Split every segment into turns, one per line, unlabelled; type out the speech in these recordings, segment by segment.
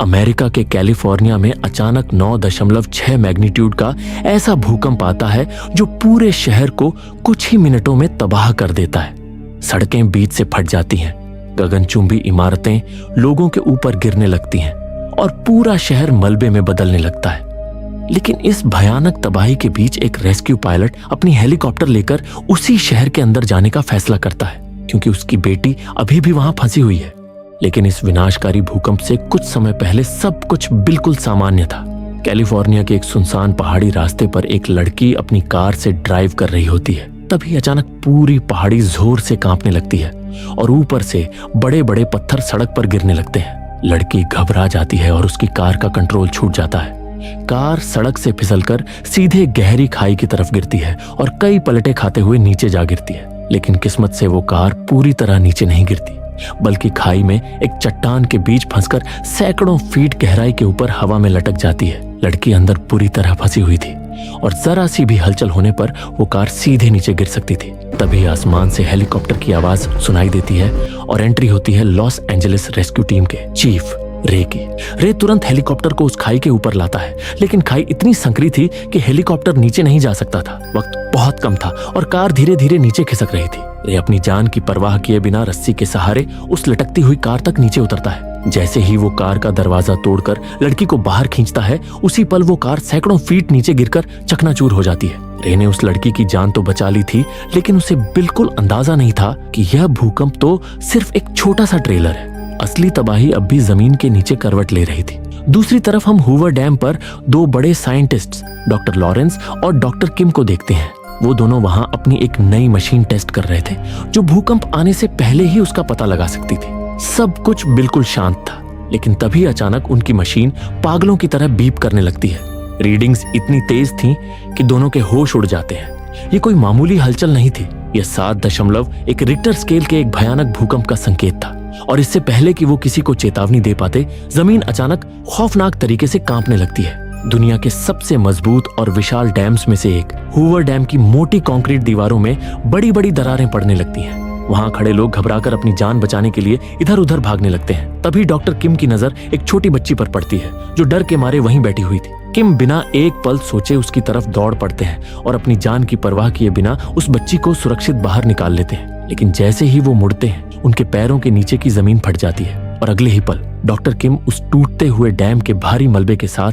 America के California में अचानक 9.6 मैग्नीट्यूड का ऐसा भूकंप आता है जो पूरे शहर को कुछ ही मिनटों में तबाह कर देता है। सड़कें बीच से फट जाती हैं, गगनचुंबी इमारतें लोगों के ऊपर गिरने लगती हैं और पूरा शहर मलबे में बदलने लगता है। लेकिन इस भयानक तबाही के बीच एक रेस्क्यू पायलट अपनी हेलीकॉप्टर लेकर उसी शहर के अंदर जाने का फैसला करता है, क्योंकि उसकी बेटी अभी भी वहां फंसी हुई है। लेकिन इस विनाशकारी भूकंप से कुछ समय पहले सब कुछ बिल्कुल सामान्य था। कैलिफोर्निया के एक सुनसान पहाड़ी रास्ते पर एक लड़की अपनी कार से ड्राइव कर रही होती है। तभी अचानक पूरी पहाड़ी जोर से कांपने लगती है और ऊपर से बड़े बड़े पत्थर सड़क पर गिरने लगते हैं। लड़की घबरा जाती है और उसकी कार का कंट्रोल छूट जाता है। कार सड़क से फिसलकर सीधे गहरी खाई की तरफ गिरती है और कई पलटे खाते हुए नीचे जा गिरती है। लेकिन किस्मत से वो कार पूरी तरह नीचे नहीं गिरती, बल्कि खाई में एक चट्टान के बीच फंसकर सैकड़ों फीट गहराई के ऊपर हवा में लटक जाती है। लड़की अंदर पूरी तरह फंसी हुई थी और जरा सी भी हलचल होने पर वो कार सीधे नीचे गिर सकती थी। तभी आसमान से हेलीकॉप्टर की आवाज सुनाई देती है और एंट्री होती है लॉस एंजलिस रेस्क्यू टीम के चीफ रे की। रे तुरंत हेलीकॉप्टर को उस खाई के ऊपर लाता है, लेकिन खाई इतनी संकरी थी कि हेलीकॉप्टर नीचे नहीं जा सकता था। वक्त बहुत कम था और कार धीरे धीरे नीचे खिसक रही थी। रे अपनी जान की परवाह किए बिना रस्सी के सहारे उस लटकती हुई कार तक नीचे उतरता है। जैसे ही वो कार का दरवाजा तोड़कर लड़की को बाहर खींचता है, उसी पल वो कार सैकड़ों फीट नीचे गिरकर चकनाचूर हो जाती है। रे ने उस लड़की की जान तो बचा ली थी, लेकिन उसे बिल्कुल अंदाजा नहीं था कि यह भूकंप तो सिर्फ एक छोटा सा ट्रेलर है। असली तबाही अब भी जमीन के नीचे करवट ले रही थी। दूसरी तरफ हम हूवर डैम पर दो बड़े साइंटिस्ट्स डॉक्टर लॉरेंस और डॉक्टर किम को देखते हैं। वो दोनों वहां अपनी एक नई मशीन टेस्ट कर रहे थे, जो भूकंप आने से पहले ही उसका पता लगा सकती थी। सब कुछ बिल्कुल शांत था, लेकिन तभी अचानक उनकी मशीन पागलों की तरह बीप करने लगती है। रीडिंग्स इतनी तेज थीं कि दोनों के होश उड़ जाते हैं। ये कोई मामूली हलचल नहीं थी, यह 7.1 रिक्टर स्केल के एक भयानक भूकंप का संकेत था। और इससे पहले कि वो किसी को चेतावनी दे पाते, जमीन अचानक खौफनाक तरीके से कांपने लगती है। दुनिया के सबसे मजबूत और विशाल डैम्स में से एक हूवर डैम की मोटी कंक्रीट दीवारों में बड़ी बड़ी दरारें पड़ने लगती हैं। वहां खड़े लोग घबराकर अपनी जान बचाने के लिए इधर उधर भागने लगते हैं। तभी डॉक्टर किम की नजर एक छोटी बच्ची पर पड़ती है, जो डर के मारे वहीं बैठी हुई थी। किम बिना एक पल सोचे उसकी तरफ दौड़ पड़ते हैं और अपनी जान की परवाह किए बिना उस बच्ची को सुरक्षित बाहर निकाल लेते हैं। लेकिन जैसे ही वो मुड़ते हैं, उनके पैरों के नीचे की जमीन फट जाती है और अगले ही पल डॉक्टर किम उस टूटते हुए डैम के भारी मलबे के साथ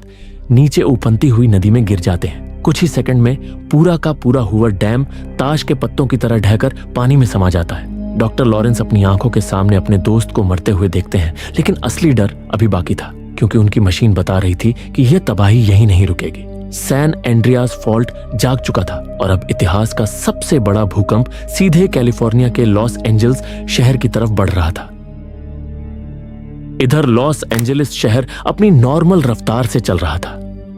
नीचे उफनती हुई नदी में गिर जाते हैं। कुछ ही सेकंड में पूरा का पूरा हूवर डैम ताश के पत्तों की तरह ढहकर पानी में समा जाता है। डॉक्टर लॉरेंस अपनी आंखों के सामने अपने दोस्त को मरते हुए देखते हैं, लेकिन असली डर अभी बाकी था, क्योंकि उनकी मशीन बता रही थी कि यह तबाही यहीं नहीं रुकेगी। सैन एंड्रियास फॉल्ट जाग चुका था और अब इतिहास का सबसे बड़ा भूकंप सीधे कैलिफोर्निया के लॉस एंजल्स शहर की तरफ बढ़ रहा था। इधर लॉस एंजलिस शहर अपनी नॉर्मल रफ्तार से चल रहा था।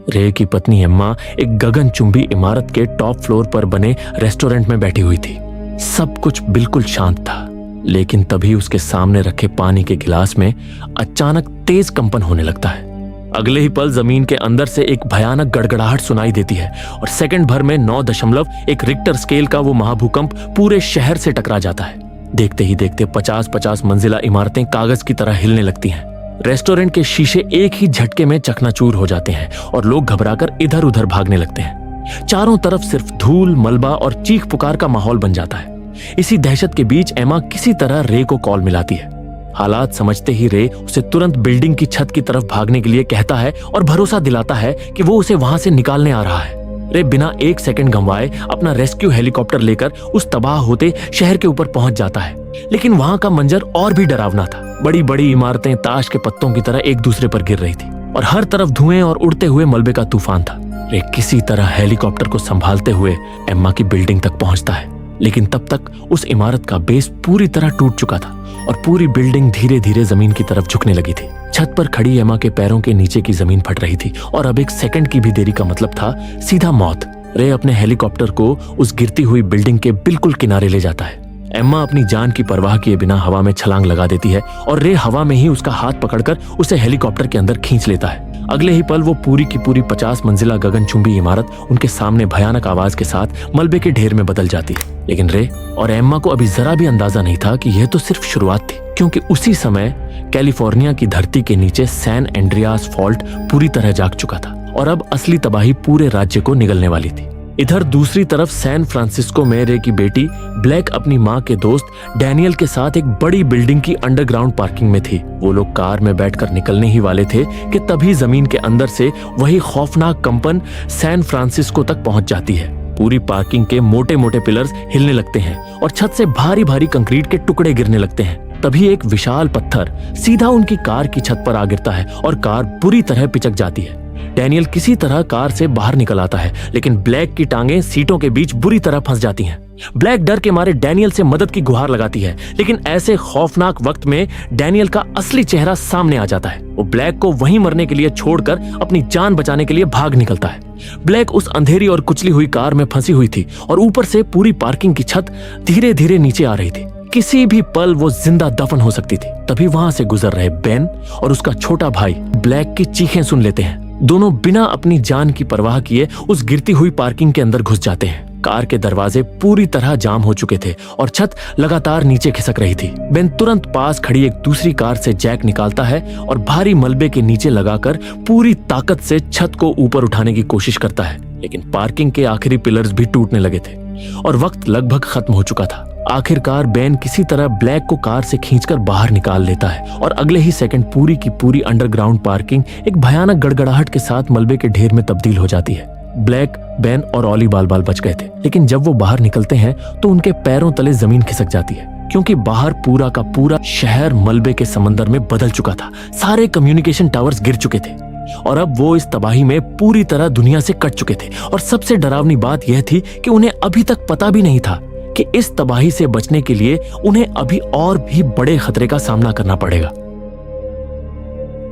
रे की पत्नी एम्मा एक गगनचुंबी इमारत के टॉप फ्लोर पर बने रेस्टोरेंट में बैठी हुई थी। सब कुछ बिल्कुल शांत था, लेकिन तभी उसके सामने रखे पानी के गिलास में अचानक तेज कंपन होने लगता है। अगले ही पल जमीन के अंदर से एक भयानक गड़गड़ाहट सुनाई देती है और सेकंड भर में 9.1 रिक्टर स्केल का वो महाभूकंप पूरे शहर से टकरा जाता है। देखते ही देखते 50-50 मंजिला इमारतें कागज की तरह हिलने लगती हैं। रेस्टोरेंट के शीशे एक ही झटके में चकनाचूर हो जाते हैं और लोग घबराकर इधर उधर भागने लगते हैं। चारों तरफ सिर्फ धूल, मलबा और चीख पुकार का माहौल बन जाता है। इसी दहशत के बीच एमा किसी तरह रे को कॉल मिलाती है। हालात समझते ही रे उसे तुरंत बिल्डिंग की छत की तरफ भागने के लिए कहता है और भरोसा दिलाता है कि वो उसे वहां से निकालने आ रहा है। रे बिना एक सेकंड गंवाए अपना रेस्क्यू हेलीकॉप्टर लेकर उस तबाह होते शहर के ऊपर पहुंच जाता है। लेकिन वहां का मंजर और भी डरावना था। बड़ी बड़ी इमारतें ताश के पत्तों की तरह एक दूसरे पर गिर रही थी और हर तरफ धुएं और उड़ते हुए मलबे का तूफान था। रे किसी तरह हेलीकॉप्टर को संभालते हुए एम्मा की बिल्डिंग तक पहुंचता है, लेकिन तब तक उस इमारत का बेस पूरी तरह टूट चुका था और पूरी बिल्डिंग धीरे धीरे जमीन की तरफ झुकने लगी थी। छत पर खड़ी एमा के पैरों के नीचे की जमीन फट रही थी और अब एक सेकंड की भी देरी का मतलब था सीधा मौत। रे अपने हेलीकॉप्टर को उस गिरती हुई बिल्डिंग के बिल्कुल किनारे ले जाता है। एम्मा अपनी जान की परवाह किए बिना हवा में छलांग लगा देती है और रे हवा में ही उसका हाथ पकड़कर उसे हेलीकॉप्टर के अंदर खींच लेता है। अगले ही पल वो पूरी की पूरी 50 मंजिला गगनचुंबी इमारत उनके सामने भयानक आवाज के साथ मलबे के ढेर में बदल जाती है। लेकिन रे और एम्मा को अभी जरा भी अंदाजा नहीं था कि यह तो सिर्फ शुरुआत थी, क्योंकि उसी समय कैलिफोर्निया की धरती के नीचे सैन एंड्रियास फॉल्ट पूरी तरह जाग चुका था और अब असली तबाही पूरे राज्य को निगलने वाली थी। इधर दूसरी तरफ सैन फ्रांसिस्को में रे की बेटी ब्लैक अपनी माँ के दोस्त डैनियल के साथ एक बड़ी बिल्डिंग की अंडरग्राउंड पार्किंग में थी। वो लोग कार में बैठकर निकलने ही वाले थे कि तभी जमीन के अंदर से वही खौफनाक कंपन सैन फ्रांसिस्को तक पहुंच जाती है। पूरी पार्किंग के मोटे मोटे पिलर्स हिलने लगते हैं और छत से भारी भारी कंक्रीट के टुकड़े गिरने लगते हैं। तभी एक विशाल पत्थर सीधा उनकी कार की छत पर आ गिरता है और कार बुरी तरह पिचक जाती है। डैनियल किसी तरह कार से बाहर निकल आता है, लेकिन ब्लैक की टांगें सीटों के बीच बुरी तरह फंस जाती हैं। ब्लैक डर के मारे डैनियल से मदद की गुहार लगाती है, लेकिन ऐसे खौफनाक वक्त में डैनियल का असली चेहरा सामने आ जाता है। वो ब्लैक को वहीं मरने के लिए छोड़कर अपनी जान बचाने के लिए भाग निकलता है। ब्लैक उस अंधेरी और कुचली हुई कार में फंसी हुई थी और ऊपर से पूरी पार्किंग की छत धीरे धीरे नीचे आ रही थी। किसी भी पल वो जिंदा दफन हो सकती थी। तभी वहां से गुजर रहे बेन और उसका छोटा भाई ब्लैक की चीखें सुन लेते हैं। दोनों बिना अपनी जान की परवाह किए उस गिरती हुई पार्किंग के अंदर घुस जाते हैं। कार के दरवाजे पूरी तरह जाम हो चुके थे और छत लगातार नीचे खिसक रही थी। बेन तुरंत पास खड़ी एक दूसरी कार से जैक निकालता है और भारी मलबे के नीचे लगाकर पूरी ताकत से छत को ऊपर उठाने की कोशिश करता है, लेकिन पार्किंग के आखिरी पिलर्स भी टूटने लगे थे और वक्त लगभग खत्म हो चुका था। आखिरकार बेन किसी तरह ब्लैक को कार से खींचकर बाहर निकाल लेता है और अगले ही सेकंड पूरी की पूरी अंडरग्राउंड पार्किंग एक भयानक गड़गड़ाहट के साथ मलबे के ढेर में तब्दील हो जाती है। ब्लैक, बेन और ऑली बाल बाल बच गए थे, लेकिन जब वो बाहर निकलते हैं तो उनके पैरों तले जमीन खिसक जाती है, क्योंकि बाहर पूरा का पूरा शहर मलबे के समंदर में बदल चुका था। सारे कम्युनिकेशन टावर्स गिर चुके थे और अब वो इस तबाही में पूरी तरह दुनिया से कट चुके थे। और सबसे डरावनी बात यह थी कि उन्हें अभी तक पता भी नहीं था कि इस तबाही से बचने के लिए उन्हें अभी और भी बड़े खतरे का सामना करना पड़ेगा।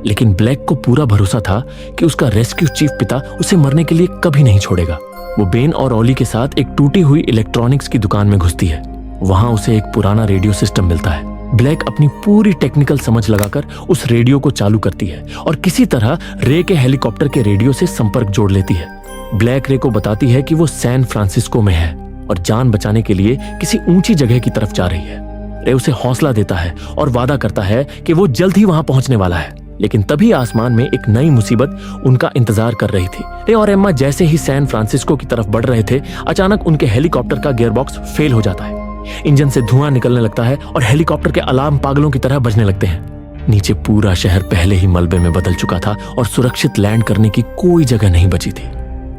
लेकिन ब्लैक को पूरा भरोसा था कि उसका रेस्क्यू चीफ पिता उसे मरने के लिए कभी नहीं छोड़ेगा। वो बेन और ऑली के साथ एक टूटी हुई इलेक्ट्रॉनिक्स की दुकान में घुसती है। वहां उसे एक पुराना रेडियो सिस्टम मिलता है। ब्लैक अपनी पूरी टेक्निकल समझ लगाकर उस रेडियो को चालू करती है और किसी तरह रे के हेलीकॉप्टर के रेडियो से संपर्क जोड़ लेती है। ब्लैक रे को बताती है कि वो सैन फ्रांसिस्को में है और जान बचाने के लिए किसी ऊंची जगह की तरफ जा रही है। रे उसे हौसला देता है और वादा करता है कि वो जल्द ही वहां पहुंचने वाला है। लेकिन तभी आसमान में एक नई मुसीबत उनका इंतजार कर रही थी। रे और एम्मा जैसे ही सैन फ्रांसिस्को की तरफ बढ़ रहे थे, अचानक उनके हेलीकॉप्टर का गियरबॉक्स फेल हो जाता है। इंजन से धुआं निकलने लगता है और हेलीकॉप्टर के अलार्म पागलों की तरह बजने लगते हैं। नीचे पूरा शहर पहले ही मलबे में बदल चुका था और सुरक्षित लैंड करने की कोई जगह नहीं बची थी।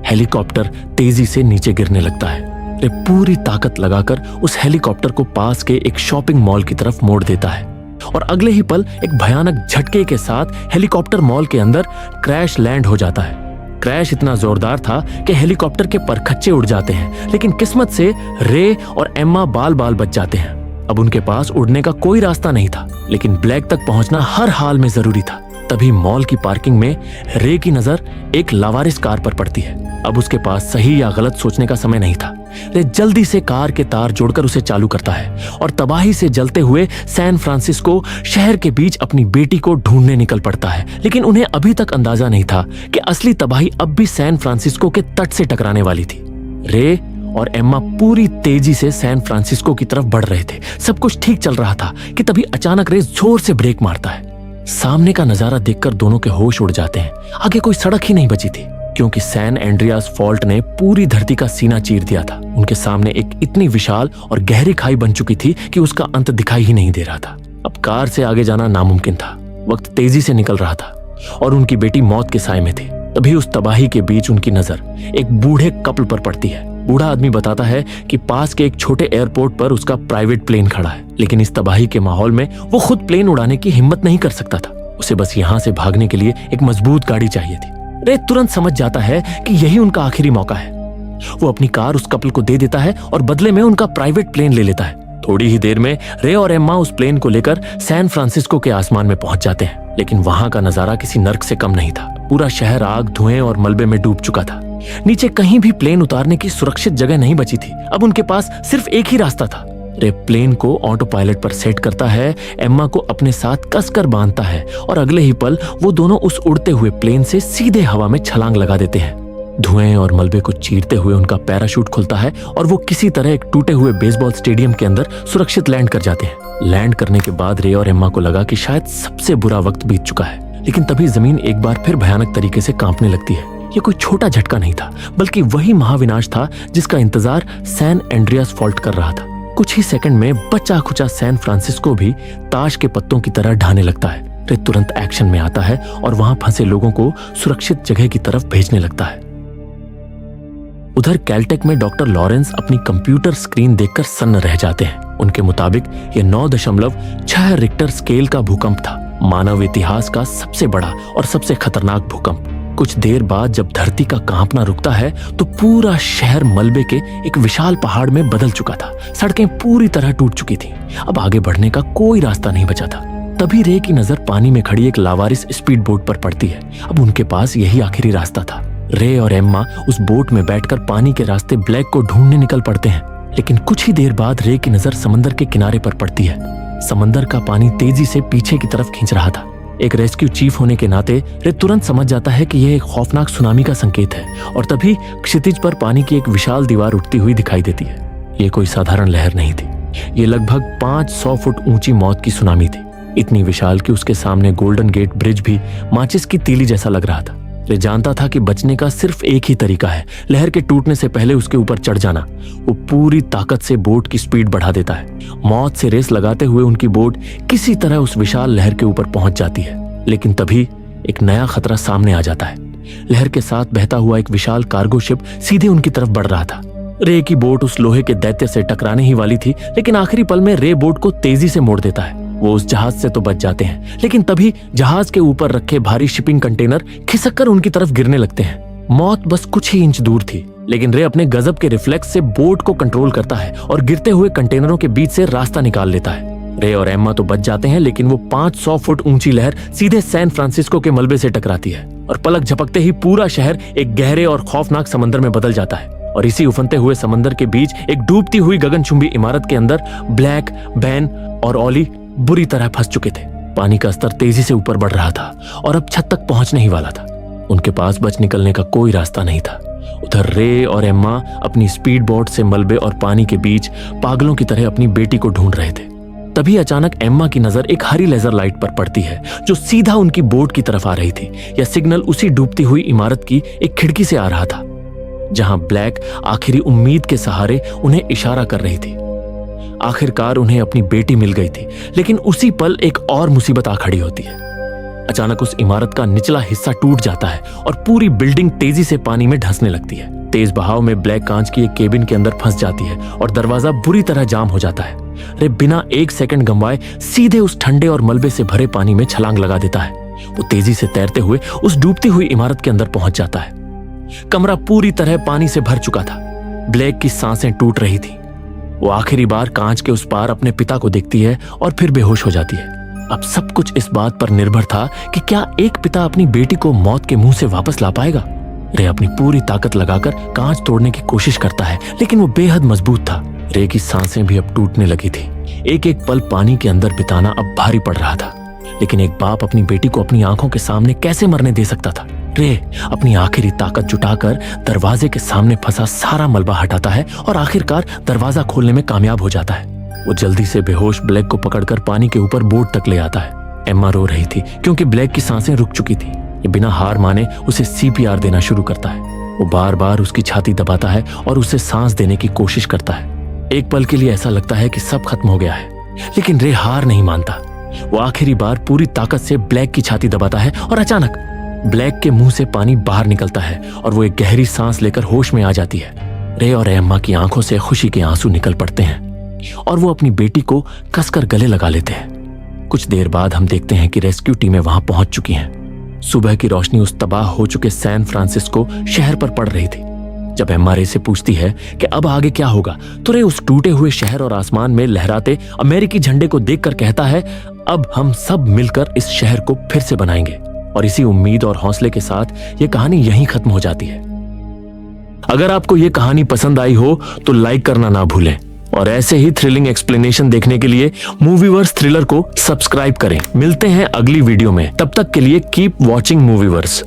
हेलीकॉप्टर तेजी से नीचे गिरने लगता है। रे पूरी ताकत लगाकर उस हेलीकॉप्टर को पास के एक शॉपिंग मॉल की तरफ मोड़ देता है और अगले ही पल एक भयानक झटके के साथ हेलीकॉप्टर मॉल के अंदर क्रैश लैंड हो जाता है। क्रैश इतना जोरदार था कि हेलीकॉप्टर के परखच्चे उड़ जाते हैं, लेकिन किस्मत से रे और एम्मा बाल बाल बच जाते हैं। अब उनके पास उड़ने का कोई रास्ता नहीं था, लेकिन ब्लैक तक पहुंचना हर हाल में जरूरी था। तभी मॉल की पार्किंग में रे की नजर एक लावारिस कार पर पड़ती है। अब उसके पास सही या गलत सोचने का समय नहीं था। रे जल्दी से कार के तार जोड़कर उसे चालू करता है और तबाही से जलते हुए सैन फ्रांसिस्को शहर के बीच अपनी बेटी को ढूंढने निकल पड़ता है। लेकिन उन्हें अभी तक अंदाजा नहीं था कि असली तबाही अब भी सैन फ्रांसिस्को के तट से टकराने वाली थी। रे और एम्मा पूरी तेजी से सैन फ्रांसिस्को की तरफ बढ़ रहे थे। सब कुछ ठीक चल रहा था कि तभी अचानक रे जोर से ब्रेक मारता है। सामने का नजारा देखकर दोनों के होश उड़ जाते हैं। आगे कोई सड़क ही नहीं बची थी, क्योंकि सैन एंड्रियास फॉल्ट ने पूरी धरती का सीना चीर दिया था। उनके सामने एक इतनी विशाल और गहरी खाई बन चुकी थी कि उसका अंत दिखाई ही नहीं दे रहा था। अब कार से आगे जाना नामुमकिन था। वक्त तेजी से निकल रहा था और उनकी बेटी मौत के साए में थी। तभी उस तबाही के बीच उनकी नजर एक बूढ़े कपल पर पड़ती है। बूढ़ा आदमी बताता है कि पास के एक छोटे एयरपोर्ट पर उसका प्राइवेट प्लेन खड़ा है, लेकिन इस तबाही के माहौल में वो खुद प्लेन उड़ाने की हिम्मत नहीं कर सकता था। उसे बस यहाँ से भागने के लिए एक मजबूत गाड़ी चाहिए थी। रे तुरंत समझ जाता है कि यही उनका आखिरी मौका है। वो अपनी कार उस कपल को दे देता है और बदले में उनका प्राइवेट प्लेन ले लेता है। थोड़ी ही देर में रे और एम्मा उस प्लेन को लेकर सैन फ्रांसिस्को के आसमान में पहुंच जाते हैं, लेकिन वहां का नजारा किसी नर्क से कम नहीं था। पूरा शहर आग, धुएं और मलबे में डूब चुका था। नीचे कहीं भी प्लेन उतारने की सुरक्षित जगह नहीं बची थी। अब उनके पास सिर्फ एक ही रास्ता था, रे प्लेन को ऑटो पायलट पर सेट करता है, एम्मा को अपने साथ कसकर बांधता है और अगले ही पल वो दोनों उस उड़ते हुए प्लेन से सीधे हवा में छलांग लगा देते हैं। धुएं और मलबे को चीरते हुए उनका पैराशूट खुलता है और वो किसी तरह एक टूटे हुए बेसबॉल स्टेडियम के अंदर सुरक्षित लैंड कर जाते हैं। लैंड करने के बाद रे और एम्मा को लगा कि शायद सबसे बुरा वक्त बीत चुका है, लेकिन तभी जमीन एक बार फिर भयानक तरीके से कांपने लगती है। ये कोई छोटा झटका नहीं था, बल्कि वही महाविनाश था जिसका इंतजार सैन एंड्रियास फॉल्ट कर रहा था। कुछ ही सेकंड में बचा खुचा सैन फ्रांसिस्को भी ताश के पत्तों की तरह ढहने लगता है। रे तुरंत एक्शन में आता है और वहां फंसे लोगों को सुरक्षित जगह की तरफ भेजने लगता है। उधर कैलटेक में डॉक्टर लॉरेंस अपनी कंप्यूटर स्क्रीन देखकर सन्न रह जाते हैं। उनके मुताबिक यह 9.6 रिक्टर स्केल का भूकंप था, मानव इतिहास का सबसे बड़ा और सबसे खतरनाक भूकंप। कुछ देर बाद जब धरती का कांपना रुकता है तो पूरा शहर मलबे के एक विशाल पहाड़ में बदल चुका था। सड़कें पूरी तरह टूट चुकी थीं। अब आगे बढ़ने का कोई रास्ता नहीं बचा था। तभी रे की नजर पानी में खड़ी एक लावारिस स्पीड बोट पर पड़ती है। अब उनके पास यही आखिरी रास्ता था। रे और एम्मा उस बोट में बैठकर पानी के रास्ते ब्लैक को ढूंढने निकल पड़ते हैं, लेकिन कुछ ही देर बाद रे की नजर समंदर के किनारे पर पड़ती है। समंदर का पानी तेजी से पीछे की तरफ खींच रहा था। एक रेस्क्यू चीफ होने के नाते रे तुरंत समझ जाता है कि यह एक खौफनाक सुनामी का संकेत है और तभी क्षितिज पर पानी की एक विशाल दीवार उठती हुई दिखाई देती है। ये कोई साधारण लहर नहीं थी, ये लगभग 500 फुट ऊंची मौत की सुनामी थी, इतनी विशाल कि उसके सामने गोल्डन गेट ब्रिज भी माचिस की तीली जैसा लग रहा था। रे जानता था कि बचने का सिर्फ एक ही तरीका है, लहर के टूटने से पहले उसके ऊपर चढ़ जाना। वो पूरी ताकत से बोट की स्पीड बढ़ा देता है। मौत से रेस लगाते हुए उनकी बोट किसी तरह उस विशाल लहर के ऊपर पहुंच जाती है, लेकिन तभी एक नया खतरा सामने आ जाता है। लहर के साथ बहता हुआ एक विशाल कार्गो शिप सीधे उनकी तरफ बढ़ रहा था। रे की बोट उस लोहे के दैत्य से टकराने ही वाली थी, लेकिन आखिरी पल में रे बोट को तेजी से मोड़ देता है। वो उस जहाज से तो बच जाते हैं, लेकिन तभी जहाज के ऊपर रखे भारी शिपिंग कंटेनर खिसककर उनकी तरफ गिरने लगते हैं। मौत बस कुछ ही इंच दूर थी, लेकिन रे अपने गजब के रिफ्लेक्स से बोट को कंट्रोल करता है और गिरते हुए कंटेनरों के बीच से रास्ता निकाल लेता है। रे और एम्मा तो बच जाते हैं, लेकिन वो 500 फुट ऊंची लहर सीधे सैन फ्रांसिस्को के मलबे से टकराती है और पलक झपकते ही पूरा शहर एक गहरे और खौफनाक समंदर में बदल जाता है। और इसी उफनते हुए समंदर के बीच एक डूबती हुई गगनचुंबी इमारत के अंदर ब्लैक, बैन और ऑली बुरी तरह फंस चुके थे। पानी का स्तर तेजी से ऊपर बढ़ रहा था और अब छत तक पहुंचने ही वाला था। उनके पास बच निकलने का कोई रास्ता नहीं था। उधर रे और एम्मा अपनी स्पीड बोट से मलबे और पानी के बीच पागलों की तरह अपनी बेटी को ढूंढ रहे थे। तभी अचानक एम्मा की नजर एक हरी लेजर लाइट पर पड़ती है जो सीधा उनकी बोट की तरफ आ रही थी। यह सिग्नल उसी डूबती हुई इमारत की एक खिड़की से आ रहा था, जहां ब्लैक आखिरी उम्मीद के सहारे उन्हें इशारा कर रही थी। आखिरकार उन्हें अपनी बेटी मिल गई थी, लेकिन उसी पल एक और मुसीबत आ खड़ी होती है। अचानक उस इमारत का निचला हिस्सा टूट जाता है और पूरी बिल्डिंग तेजी से पानी में धंसने लगती है। तेज बहाव में ब्लैक कांच की एक केबिन के अंदर फंस जाती है और दरवाजा बुरी तरह जाम हो जाता है। रे बिना एक सेकंड गंवाए सीधे उस ठंडे और मलबे से भरे पानी में छलांग लगा देता है। वो तेजी से तैरते हुए उस डूबती हुई इमारत के अंदर पहुंच जाता है। कमरा पूरी तरह पानी से भर चुका था। ब्लैक की सांसें टूट रही थी। वो आखिरी बार कांच के उस पार अपने पिता को देखती है और फिर बेहोश हो जाती है। अब सब कुछ इस बात पर निर्भर था कि क्या एक पिता अपनी बेटी को मौत के मुंह से वापस ला पाएगा। रे अपनी पूरी ताकत लगाकर कांच तोड़ने की कोशिश करता है, लेकिन वो बेहद मजबूत था। रे की सांसें भी अब टूटने लगी थी। एक एक पल पानी के अंदर बिताना अब भारी पड़ रहा था, लेकिन एक बाप अपनी बेटी को अपनी आंखों के सामने कैसे मरने दे सकता था। रे अपनी आखिरी ताकत जुटाकर दरवाजे के सामने फंसा सारा मलबा हटाता है और आखिरकार दरवाजा खोलने में कामयाब हो जाता है। वो जल्दी से बेहोश ब्लैक को पकड़कर पानी के ऊपर बोट तक ले आता है। एम्मा रो रही थी क्योंकि ब्लैक की सांसें रुक चुकी थी। ये बिना हार माने उसे CPR देना शुरू करता है। वो बार बार उसकी छाती दबाता है और उसे सांस देने की कोशिश करता है। एक पल के लिए ऐसा लगता है कि सब खत्म हो गया है, लेकिन रे हार नहीं मानता। वो आखिरी बार पूरी ताकत से ब्लैक की छाती दबाता है और अचानक ब्लैक के मुंह से पानी बाहर निकलता है और वो एक गहरी सांस लेकर होश में आ जाती है। रे और एम्मा की आंखों से खुशी के आंसू निकल पड़ते हैं और वो अपनी बेटी को कसकर गले लगा लेते हैं। कुछ देर बाद हम देखते हैं कि रेस्क्यू टीमें वहां पहुंच चुकी हैं। सुबह की रोशनी उस तबाह हो चुके सैन फ्रांसिस्को शहर पर पड़ रही थी। जब एम्मा रे से पूछती है कि अब आगे क्या होगा, तो रे उस टूटे हुए शहर और आसमान में लहराते अमेरिकी झंडे को देखकर कहता है, अब हम सब मिलकर इस शहर को फिर से बनाएंगे। और इसी उम्मीद और हौसले के साथ ये कहानी यहीं खत्म हो जाती है। अगर आपको ये कहानी पसंद आई हो तो लाइक करना ना भूलें और ऐसे ही थ्रिलिंग एक्सप्लेनेशन देखने के लिए मूवीवर्स थ्रिलर को सब्सक्राइब करें। मिलते हैं अगली वीडियो में, तब तक के लिए कीप वॉचिंग मूवीवर्स।